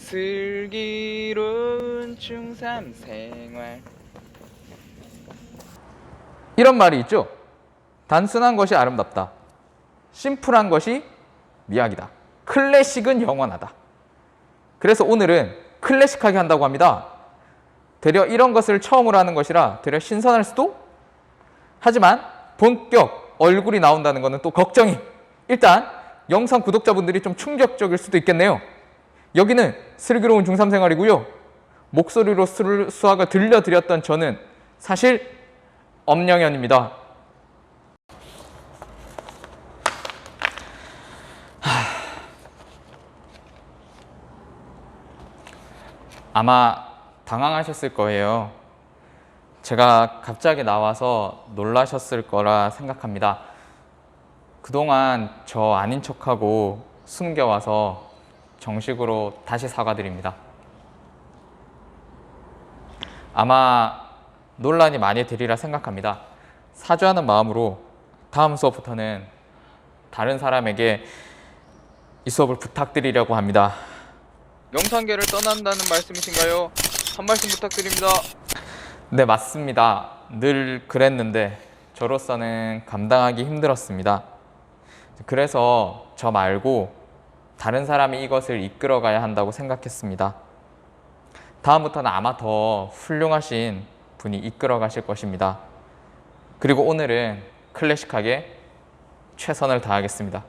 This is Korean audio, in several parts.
슬기로운 중3 생활. 이런 말이 있죠. 단순한 것이 아름답다. 심플한 것이 미학이다. 클래식은 영원하다. 그래서 오늘은 클래식하게 한다고 합니다. 되려 이런 것을 처음으로 하는 것이라 되려 신선할 수도? 하지만 본격 얼굴이 나온다는 것은 또 걱정이. 일단 영상 구독자분들이 좀 충격적일 수도 있겠네요. 여기는 슬기로운 중3 생활이고요. 목소리로 수학을 들려드렸던 저는 사실 엄영현입니다. 아마 당황하셨을 거예요. 제가 갑자기 나와서 놀라셨을 거라 생각합니다. 그동안 저 아닌 척하고 숨겨와서 정식으로 다시 사과드립니다. 아마 논란이 많이 되리라 생각합니다. 사죄하는 마음으로 다음 수업부터는 다른 사람에게 이 수업을 부탁드리려고 합니다. 영상계를 떠난다는 말씀이신가요? 한 말씀 부탁드립니다. 네, 맞습니다. 늘 그랬는데 저로서는 감당하기 힘들었습니다. 그래서 저 말고 다른 사람이 이것을 이끌어가야 한다고 생각했습니다. 다음부터는 아마 더 훌륭하신 분이 이끌어 가실 것입니다. 그리고 오늘은 클래식하게 최선을 다하겠습니다.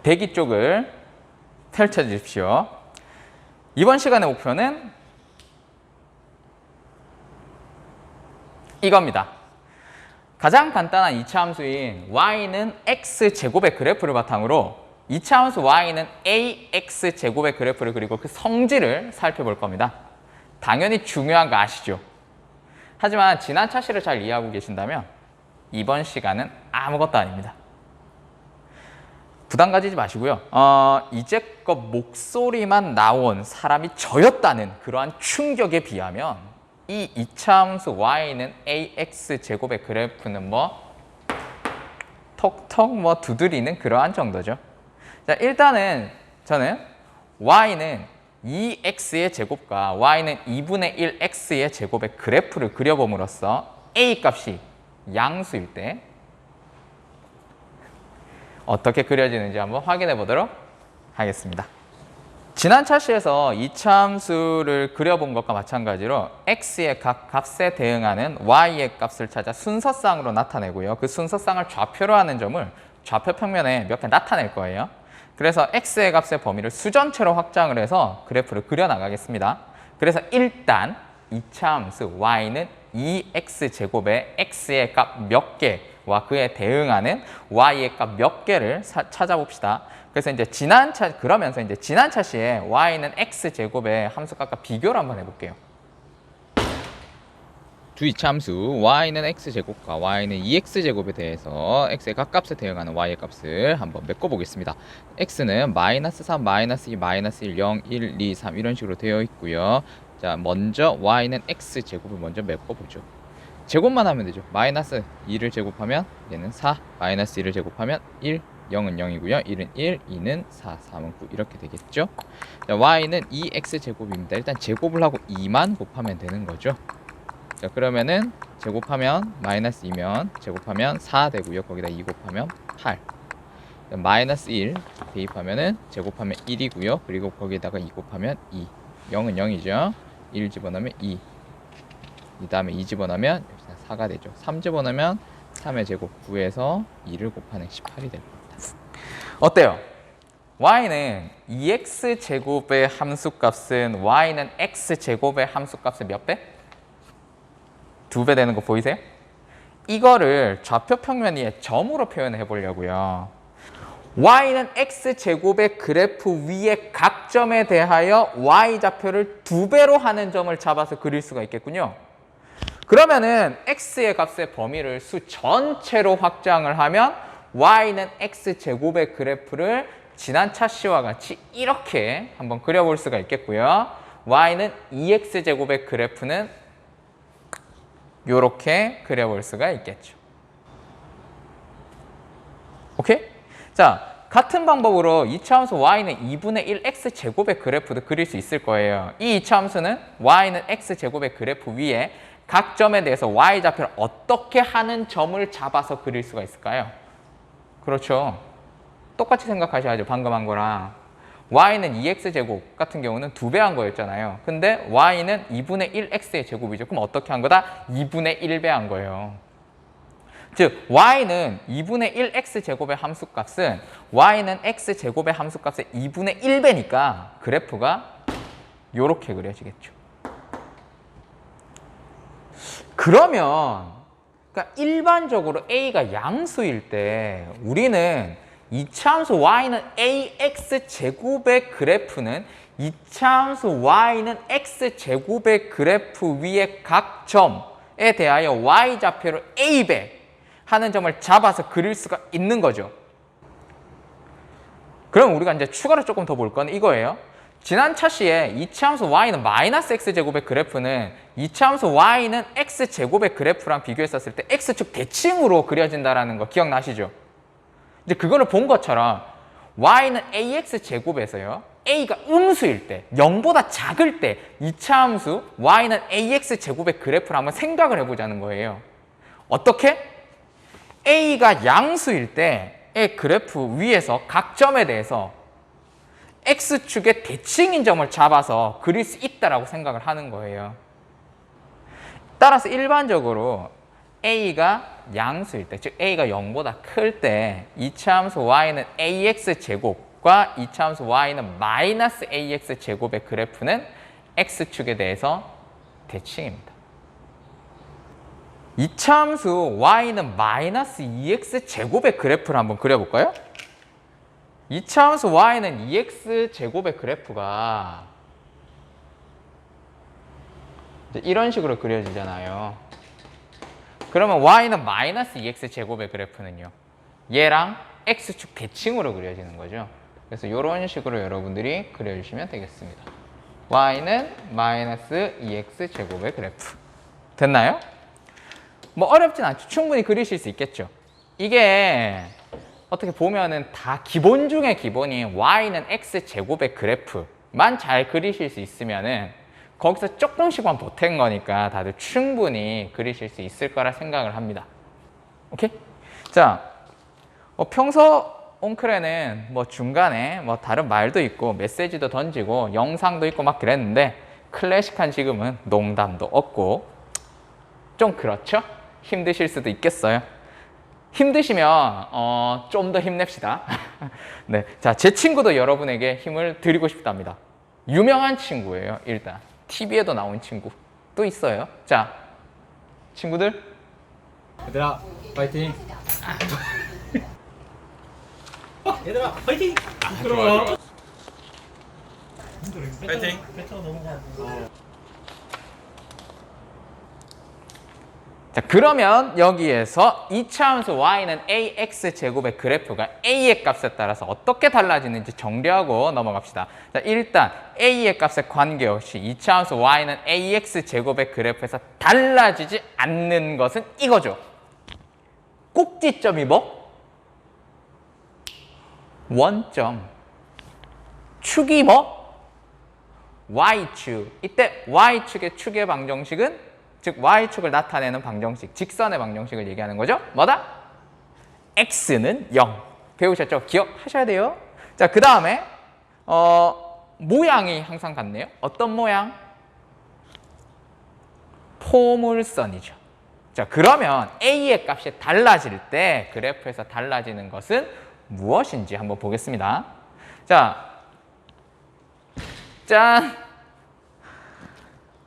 대기 쪽을 펼쳐 주십시오. 이번 시간의 목표는 이겁니다. 가장 간단한 2차 함수인 y는 x제곱의 그래프를 바탕으로 2차 함수 y는 ax제곱의 그래프를 그리고 그 성질을 살펴볼 겁니다. 당연히 중요한 거 아시죠? 하지만 지난 차시를 잘 이해하고 계신다면 이번 시간은 아무것도 아닙니다. 부담 가지지 마시고요. 이제껏 목소리만 나온 사람이 저였다는 그러한 충격에 비하면 이 2차 함수 y는 ax제곱의 그래프는 톡톡 두드리는 그러한 정도죠. 자, 일단은 저는 y는 2x의 제곱과 y는 2분의 1 x의 제곱의 그래프를 그려봄으로써 a 값이 양수일 때 어떻게 그려지는지 한번 확인해 보도록 하겠습니다. 지난 차시에서 2차 함수를 그려본 것과 마찬가지로 x의 각 값에 대응하는 y의 값을 찾아 순서쌍으로 나타내고요. 그 순서쌍을 좌표로 하는 점을 좌표 평면에 몇 개 나타낼 거예요. 그래서 x의 값의 범위를 수전체로 확장을 해서 그래프를 그려나가겠습니다. 그래서 일단 2차 함수 y는 2x제곱의 x의 값 몇 개와 그에 대응하는 y의 값 몇 개를 찾아봅시다. 그래서 이제 지난 차시에 y는 x제곱의 함수값과 비교를 한번 해볼게요. 두 2차 함수 y는 x제곱과 y는 2x제곱에 대해서 x의 각값에 대응하는 y의 값을 한번 메꿔보겠습니다. x는 마이너스 3, 마이너스 2, 마이너스 1, 0, 1, 2, 3 이런 식으로 되어 있고요. 자, 먼저 y는 x제곱을 먼저 메꿔보죠. 제곱만 하면 되죠. 마이너스 2를 제곱하면 얘는 4, 마이너스 1을 제곱하면 1, 0은 0이고요. 1은 1, 2는 4, 3은 9 이렇게 되겠죠. 자, y는 2x제곱입니다. 일단 제곱을 하고 2만 곱하면 되는 거죠. 자, 그러면은 제곱하면 마이너스 2면 제곱하면 4 되고요. 거기다 2 곱하면 8. 마이너스 1 대입하면은 제곱하면 1이고요. 그리고 거기에다가 2 곱하면 2. 0은 0이죠. 1 집어넣으면 2. 이 다음에 2 집어넣으면 4가 되죠. 3 집어넣으면 3의 제곱 9에서 2를 곱하는 18이 될 겁니다. 어때요? y는 2x제곱의 함수값은 y는 x제곱의 함수값의 몇 배? 2배 되는 거 보이세요? 이거를 좌표 평면 위에 점으로 표현해 보려고요. y는 x제곱의 그래프 위의 각 점에 대하여 y좌표를 2배로 하는 점을 잡아서 그릴 수가 있겠군요. 그러면은 x의 값의 범위를 수 전체로 확장을 하면 y는 x제곱의 그래프를 지난 차시와 같이 이렇게 한번 그려볼 수가 있겠고요. y는 2x제곱의 그래프는 이렇게 그려볼 수가 있겠죠. 오케이? 자, 같은 방법으로 이차함수 y는 2분의 1 x제곱의 그래프도 그릴 수 있을 거예요. 이 이차함수는 y는 x제곱의 그래프 위에 각 점에 대해서 y좌표를 어떻게 하는 점을 잡아서 그릴 수가 있을까요? 그렇죠. 똑같이 생각하셔야죠. 방금 한 거랑. y는 2x제곱 같은 경우는 2배 한 거였잖아요. 근데 y는 2분의 1x의 제곱이죠. 그럼 어떻게 한 거다? 2분의 1배 한 거예요. 즉 y는 2분의 1x제곱의 함수값은 y는 x제곱의 함수값의 2분의 1배니까 그래프가 이렇게 그려지겠죠. 그러면 그러니까 일반적으로 a가 양수일 때 우리는 이차함수 y는 ax제곱의 그래프는 이차함수 y는 x제곱의 그래프 위의 각 점에 대하여 y좌표를 a배 하는 점을 잡아서 그릴 수가 있는 거죠. 그럼 우리가 이제 추가로 조금 더 볼 건 이거예요. 지난 차시에 이차함수 y는 마이너스 x제곱의 그래프는 이차함수 y는 x제곱의 그래프랑 비교했었을 때 x축 대칭으로 그려진다는 거 기억나시죠? 이제 그거를 본 것처럼 y는 ax제곱에서요. a가 음수일 때, 0보다 작을 때 이차함수 y는 ax제곱의 그래프를 한번 생각을 해보자는 거예요. 어떻게? a가 양수일 때의 그래프 위에서 각 점에 대해서 x축의 대칭인 점을 잡아서 그릴 수 있다라고 생각을 하는 거예요. 따라서 일반적으로 a가 양수일 때, 즉 a가 0보다 클 때 이차함수 y는 ax제곱과 이차함수 y는 마이너스 ax제곱의 그래프는 x축에 대해서 대칭입니다. 이차함수 y는 마이너스 2x제곱의 그래프를 한번 그려볼까요? 이차함수 y는 2x제곱의 그래프가 이런 식으로 그려지잖아요. 그러면 y는 마이너스 2x제곱의 그래프는요. 얘랑 x축 대칭으로 그려지는 거죠. 그래서 이런 식으로 여러분들이 그려주시면 되겠습니다. y는 마이너스 2x제곱의 그래프. 됐나요? 뭐 어렵진 않죠. 충분히 그리실 수 있겠죠. 이게 어떻게 보면은 다 기본 중에 기본인 y는 x제곱의 그래프만 잘 그리실 수 있으면은 거기서 조금씩만 보탠 거니까 다들 충분히 그리실 수 있을 거라 생각을 합니다. 오케이? 자, 평소 옹크레는 뭐 중간에 뭐 다른 말도 있고 메시지도 던지고 영상도 있고 막 그랬는데 클래식한 지금은 농담도 없고 좀 그렇죠? 힘드실 수도 있겠어요. 힘드시면 좀 더 힘냅시다. 네, 자, 제 친구도 여러분에게 힘을 드리고 싶답니다. 유명한 친구예요. 일단 TV에도 나온 친구 또 있어요. 자, 친구들 얘들아 파이팅. 얘들아 파이팅. 그럼 파이팅. 자, 그러면 여기에서 이차함수 y는 ax제곱의 그래프가 a의 값에 따라서 어떻게 달라지는지 정리하고 넘어갑시다. 자, 일단 a의 값에 관계없이 이차함수 y는 ax제곱의 그래프에서 달라지지 않는 것은 이거죠. 꼭지점이 뭐? 원점. 축이 뭐? y축. 이때 y축의 축의 방정식은 즉 y축을 나타내는 방정식, 직선의 방정식을 얘기하는 거죠. 뭐다? x는 0. 배우셨죠? 기억하셔야 돼요. 자, 그 다음에 모양이 항상 같네요. 어떤 모양? 포물선이죠. 자, 그러면 a의 값이 달라질 때 그래프에서 달라지는 것은 무엇인지 한번 보겠습니다. 자, 짠!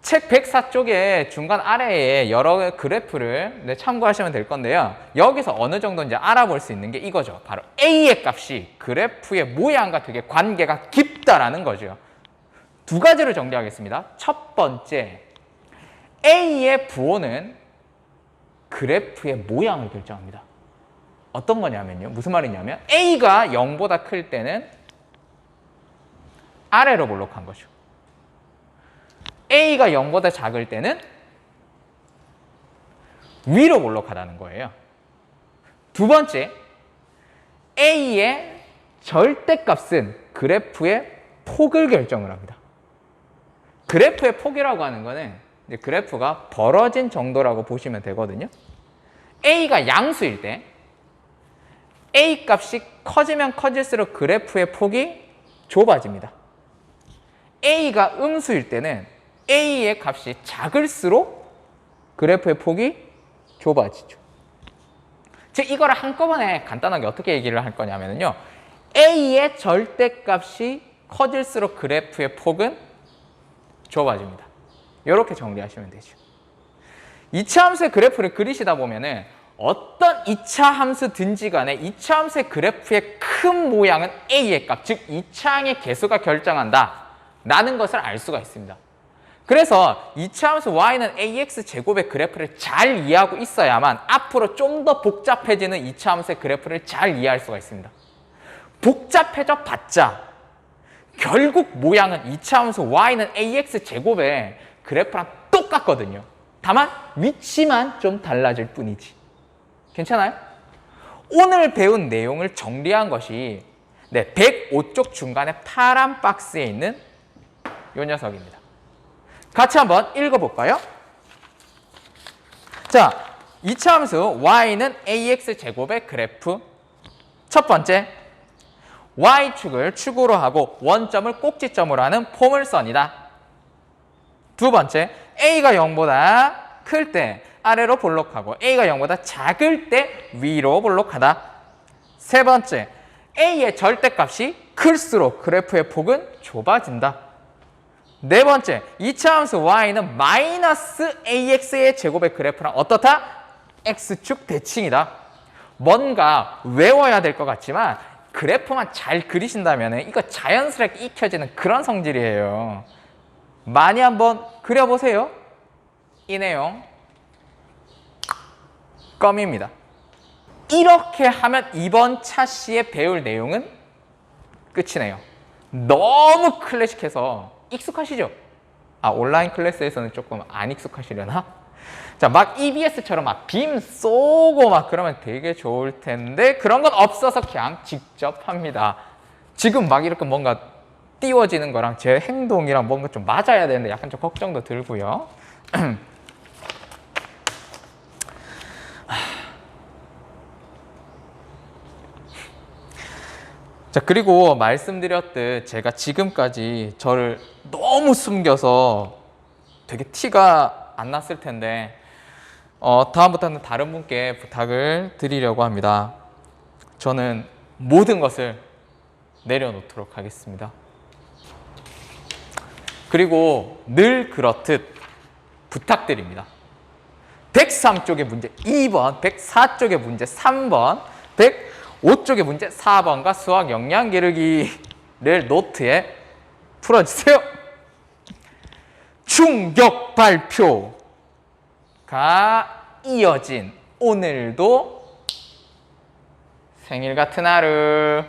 책 104쪽에 중간 아래에 여러 그래프를 참고하시면 될 건데요. 여기서 어느 정도 이제 알아볼 수 있는 게 이거죠. 바로 A의 값이 그래프의 모양과 되게 관계가 깊다라는 거죠. 두 가지를 정리하겠습니다. 첫 번째, A의 부호는 그래프의 모양을 결정합니다. 어떤 거냐면요. 무슨 말이냐면 A가 0보다 클 때는 아래로 볼록한 거죠. A가 0보다 작을 때는 위로 볼록하다는 거예요. 두 번째, A의 절대값은 그래프의 폭을 결정을 합니다. 그래프의 폭이라고 하는 거는 이제 그래프가 벌어진 정도라고 보시면 되거든요. A가 양수일 때 A 값이 커지면 커질수록 그래프의 폭이 좁아집니다. A가 음수일 때는 A의 값이 작을수록 그래프의 폭이 좁아지죠. 즉 이거를 한꺼번에 간단하게 어떻게 얘기를 할 거냐면요. A의 절대값이 커질수록 그래프의 폭은 좁아집니다. 이렇게 정리하시면 되죠. 2차 함수의 그래프를 그리시다 보면은 어떤 2차 함수든지 간에 2차 함수의 그래프의 큰 모양은 A의 값, 즉 2차항의 개수가 결정한다 라는 것을 알 수가 있습니다. 그래서 2차 함수 y는 ax 제곱의 그래프를 잘 이해하고 있어야만 앞으로 좀 더 복잡해지는 2차 함수의 그래프를 잘 이해할 수가 있습니다. 복잡해져 봤자 결국 모양은 2차 함수 y는 ax 제곱의 그래프랑 똑같거든요. 다만 위치만 좀 달라질 뿐이지. 괜찮아요? 오늘 배운 내용을 정리한 것이 105쪽 중간에 파란 박스에 있는 이 녀석입니다. 같이 한번 읽어볼까요? 자, 2차 함수 y는 ax 제곱의 그래프. 첫 번째, y축을 축으로 하고 원점을 꼭지점으로 하는 포물선이다. 두 번째, a가 0보다 클 때 아래로 볼록하고 a가 0보다 작을 때 위로 볼록하다. 세 번째, a의 절대값이 클수록 그래프의 폭은 좁아진다. 네 번째, 2차 함수 y는 마이너스 ax의 제곱의 그래프랑 어떻다? x축 대칭이다. 뭔가 외워야 될 것 같지만 그래프만 잘 그리신다면 이거 자연스럽게 익혀지는 그런 성질이에요. 많이 한번 그려보세요. 이 내용 껌입니다. 이렇게 하면 이번 차시에 배울 내용은 끝이네요. 너무 클래식해서 익숙하시죠? 온라인 클래스에서는 조금 안 익숙하시려나? 자, 막 EBS처럼 막 빔 쏘고 막 그러면 되게 좋을 텐데 그런 건 없어서 그냥 직접 합니다. 지금 막 이렇게 뭔가 띄워지는 거랑 제 행동이랑 뭔가 좀 맞아야 되는데 약간 좀 걱정도 들고요. 자, 그리고 말씀드렸듯 제가 지금까지 저를 너무 숨겨서 되게 티가 안 났을 텐데 다음부터는 다른 분께 부탁을 드리려고 합니다. 저는 모든 것을 내려놓도록 하겠습니다. 그리고 늘 그렇듯 부탁드립니다. 103쪽의 문제 2번, 104쪽의 문제 3번, 105쪽의 문제 4번과 수학 역량 기르기를 노트에 풀어주세요. 충격 발표가 이어진 오늘도 생일 같은 하루.